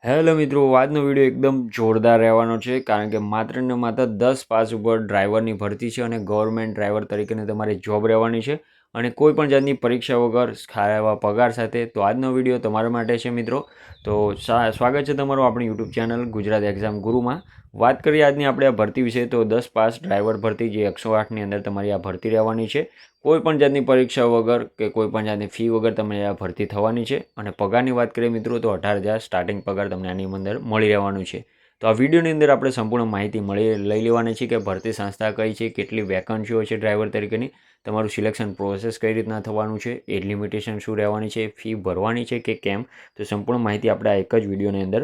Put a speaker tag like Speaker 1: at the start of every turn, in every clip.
Speaker 1: Hello મિત્રો, આજનો video એકદમ જોરદાર રહેવાનો છે કારણ કે માત્ર ને માત્ર 10 પાસ ઉપર ડ્રાઈવરની ભરતી છે અને ગવર્મેન્ટ ડ્રાઈવર તરીકેની તમારી જોબ રહેવાની છે અને કોઈ પણ જાતની પરીક્ષા વગર સારા એવા પગાર સાથે. તો આજનો વિડીયો તમારા માટે છે મિત્રો. તો સ્વાગત છે તમારું આપણી યુટ્યુબ ચેનલ ગુજરાત એક્ઝામ ગુરુમાં. વાત કરીએ આજની આપણે આ ભરતી વિશે, તો 10 પાસ ડ્રાઈવર ભરતી જે 108ની અંદર તમારી આ ભરતી રહેવાની છે. કોઈ પણ જાતની પરીક્ષા વગર કે કોઈ પણ જાતની ફી વગર તમારી આ ભરતી થવાની છે અને પગારની વાત કરીએ મિત્રો તો 18,000 સ્ટાર્ટિંગ પગાર તમને આની અંદર મળી રહેવાનું છે. તો આ વિડીયોની અંદર આપણે સંપૂર્ણ માહિતી લઈ લેવાની છે કે ભરતી સંસ્થા કઈ છે, કેટલી વેકન્સીઓ છે ડ્રાઈવર તરીકેની, તમારું સિલેક્શન પ્રોસેસ કઈ રીતના થવાનું છે, એજ લિમિટેશન શું રહેવાની છે, ફી ભરવાની છે કે કેમ, તો સંપૂર્ણ માહિતી આપણે આ એક જ વિડીયોની અંદર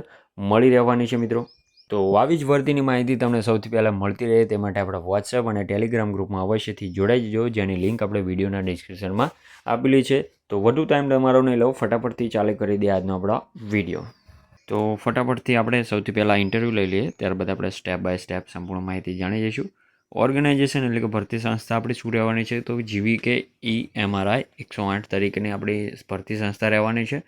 Speaker 1: મળી રહેવાની છે મિત્રો. તો આવી જ ભરતીની માહિતી તમને સૌથી પહેલાં મળતી રહે તે માટે આપણે વોટ્સએપ અને ટેલિગ્રામ ગ્રુપમાં અવશ્યથી જોડાઈ જજો, જેની લિંક આપણે વિડીયોના ડિસ્ક્રિપ્શનમાં આપેલી છે. તો વધુ ટાઈમ તમારો નહીં લઉં, ફટાફટથી ચાલુ કરી દે આજનો આપણો વિડીયો. તો ફટાફટથી આપણે સૌથી પહેલાં ઇન્ટરવ્યૂ લઈ લઈએ, ત્યારબાદ આપણે સ્ટેપ બાય સ્ટેપ સંપૂર્ણ માહિતી જાણી જઈશું. ઓર્ગેનાઇઝેશન એટલે કે ભરતી સંસ્થા આપણી શું રહેવાની છે, તો GVK EMRI 108 તરીકેની આપણી ભરતી સંસ્થા રહેવાની છે.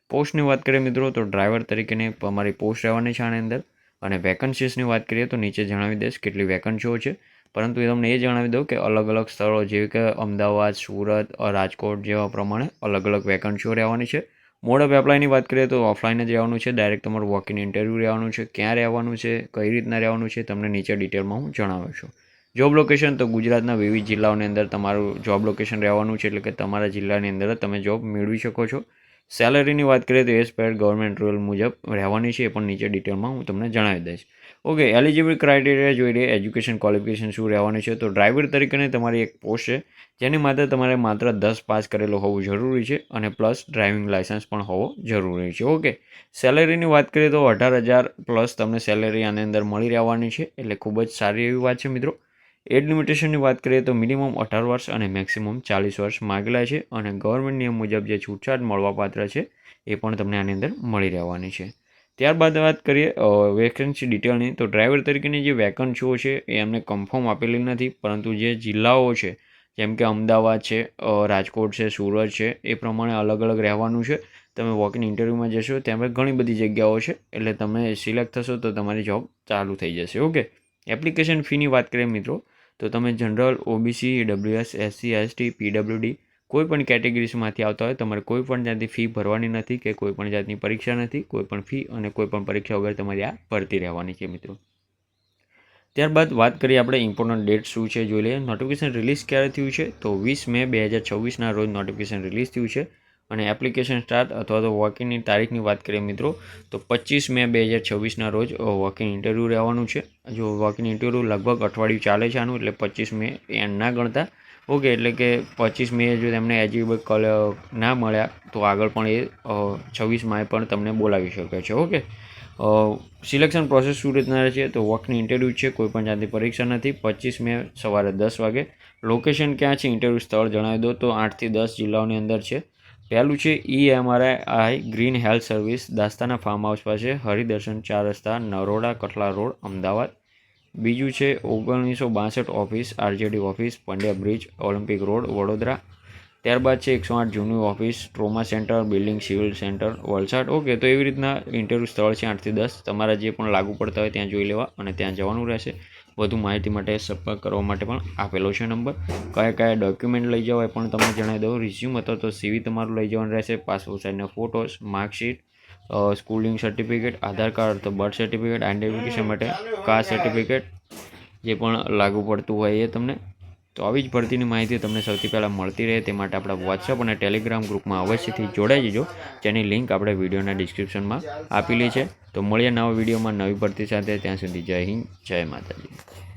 Speaker 1: પોસ્ટની વાત કરીએ મિત્રો તો ડ્રાઈવર તરીકેની અમારી પોસ્ટ રહેવાની છે આની અંદર. અને વેકન્સીસની વાત કરીએ તો નીચે જણાવી દઈશ કેટલી વેકન્સીઓ છે, પરંતુ તમને એ જણાવી દઉં કે અલગ અલગ સ્થળો જેવી કે અમદાવાદ, સુરત, રાજકોટ જેવા પ્રમાણે અલગ અલગ વેકન્સીઓ રહેવાની છે. મોડ ઓફ એપ્લાયની વાત કરીએ તો ઓફલાઈન જ રહેવાનું છે, ડાયરેક્ટ તમારું વોક ઇન ઇન્ટરવ્યૂ રહેવાનું છે. ક્યાં રહેવાનું છે, કઈ રીતના રહેવાનું છે, તમને નીચે ડિટેલમાં હું જણાવું છું. જોબ લોકેશન તો ગુજરાતના વિવિધ જિલ્લાઓની અંદર તમારું જોબ લોકેશન રહેવાનું છે, એટલે કે તમારા જિલ્લાની અંદર તમે જોબ મેળવી શકો છો. સેલરીની વાત કરીએ તો એઝ પર ગવર્મેન્ટ રૂલ મુજબ રહેવાની છે, એ પણ નીચે ડિટેલમાં હું તમને જણાવી દઈશ. ઓકે, એલિજિબલ ક્રાઇટેરિયા જોઈ લઈએ. એજ્યુકેશન ક્વોલિફિકેશન શું રહેવાની છે, તો ડ્રાઈવર તરીકેની તમારી એક પોસ્ટ છે જેની માટે તમારે માત્ર 10 પાસ કરેલો હોવું જરૂરી છે અને પ્લસ ડ્રાઇવિંગ લાઇસન્સ પણ હોવો જરૂરી છે. ઓકે, સેલેરીની વાત કરીએ તો 18,000 પ્લસ તમને સેલેરી આની અંદર મળી રહેવાની છે, એટલે ખૂબ જ સારી એવી વાત છે મિત્રો. એજ લિમિટેશનની વાત કરીએ તો મિનિમમ 18 વર્ષ અને મેક્સિમમ 40 વર્ષ માગેલા છે અને ગવર્મેન્ટ નિયમ મુજબ જે છૂટછાટ મળવાપાત્ર છે એ પણ તમને આની અંદર મળી રહેવાની છે. ત્યારબાદ વાત કરીએ વેકેન્સી ડિટેલની, તો ડ્રાઈવર તરીકેની જે વેકન્સીઓ છે એ એમને કન્ફર્મ આપેલી નથી, પરંતુ જે જિલ્લાઓ છે જેમ કે અમદાવાદ છે, રાજકોટ છે, સુરત છે, એ પ્રમાણે અલગ અલગ રહેવાનું છે. તમે વોક ઇન ઇન્ટરવ્યૂમાં જશો ત્યાં ઘણી બધી જગ્યાઓ છે, એટલે તમે સિલેક્ટ થશો તો તમારી જોબ ચાલુ થઈ જશે. ઓકે, એપ્લિકેશન ફીની વાત કરીએ મિત્રો તો તમે general, OBC, EWS, SC, ST, PWD કોઈ પણ કેટેગરીઝમાંથી આવતા હોય તમારે કોઈ પણ જાતની ફી ભરવાની નથી કે કોઈ પણ જાતની પરીક્ષા નથી. કોઈ પણ ફી અને કોઈ પણ પરીક્ષા વગર તમારી આ ભરતી રહેવાની છે મિત્રો. ત્યારબાદ વાત કરીએ આપણે ઇમ્પોર્ટન્ટ ડેટ શું છે જોઈ લઈએ. નોટિફિકેશન રિલીઝ ક્યારે થયું છે, તો 20 મે 2026ના રોજ નોટિફિકેશન રિલીઝ થયું છે અને એપ્લિકેશન સ્ટાર્ટ અથવા તો વોકિંગની તારીખની વાત કરીએ મિત્રો તો 25 મે 2026ના રોજ વોકિંગ ઇન્ટરવ્યૂ રહેવાનું છે. જો વોકિંગ ઇન્ટરવ્યૂ લગભગ અઠવાડિયું ચાલે છે આનું, એટલે 25 મે એન્ડ ના ગણતા. ઓકે, એટલે કે 25 મે જો તેમને એલિજિબલ ના મળ્યા તો આગળ પણ એ 26 માએ પણ તમને બોલાવી શકે છે. ઓકે, સિલેક્શન પ્રોસેસ શું રીતના રહે છે, તો વોકની ઇન્ટરવ્યૂ છે, કોઈ પણ જાતની પરીક્ષા નથી. 25 મે સવારે 10 વાગે. લોકેશન ક્યાં છે, ઇન્ટરવ્યૂ સ્થળ જણાવી દો તો 8 થી 10 જિલ્લાઓની અંદર છે. પહેલું છે EMRI green health service, Dastana farm house પાસે, હરિદર્શન 4 રસ્તા, નરોડા, કઠલા રોડ, અમદાવાદ. બીજું છે 1962 office, RJD office, Pandya bridge, Olympic road, Vadodara. ત્યારબાદ છે 108 જૂની office, trauma centre, building civil centre, Valsad. Okay, તો એવી રીતના ઇન્ટરવ્યૂ સ્થળ છે 8 થી 10. તમારા જે પણ લાગુ પડતા હોય ત્યાં જોઈ લેવા અને ત્યાં જવાનું રહેશે. વધુ માહિતી માટે સંપર્ક કરવા માટે પણ આપેલો છે નંબર. કયા કયા ડોક્યુમેન્ટ લઈ જવા એ પણ તમને જણાવી દઉં. રિઝ્યુમ અથવા તો CV તમારું લઈ જવાનું રહેશે, પાસપોર્ટ સાઇઝના photos, marksheet, schooling certificate, Aadhaar card અથવા બર્થ સર્ટિફિકેટ, આઈડેન્ટિફિકેશન માટે કાસ્ટ સર્ટિફિકેટ, જે પણ લાગુ પડતું હોય એ તમને. તો આવી જ ભરતીની માહિતી તમને સૌથી પહેલાં મળતી રહે તે માટે આપણા વોટ્સઅપ અને ટેલિગ્રામ ગ્રુપમાં અવશ્યથી જોડાઈ જજો, જેની લિંક આપણે વિડીયોના ડિસ્ક્રિપ્શનમાં આપેલી છે. તો મળીએ નવા વિડીયોમાં નવી ભરતી સાથે. ત્યાં સુધી જય હિન્દ, જય માતાજી.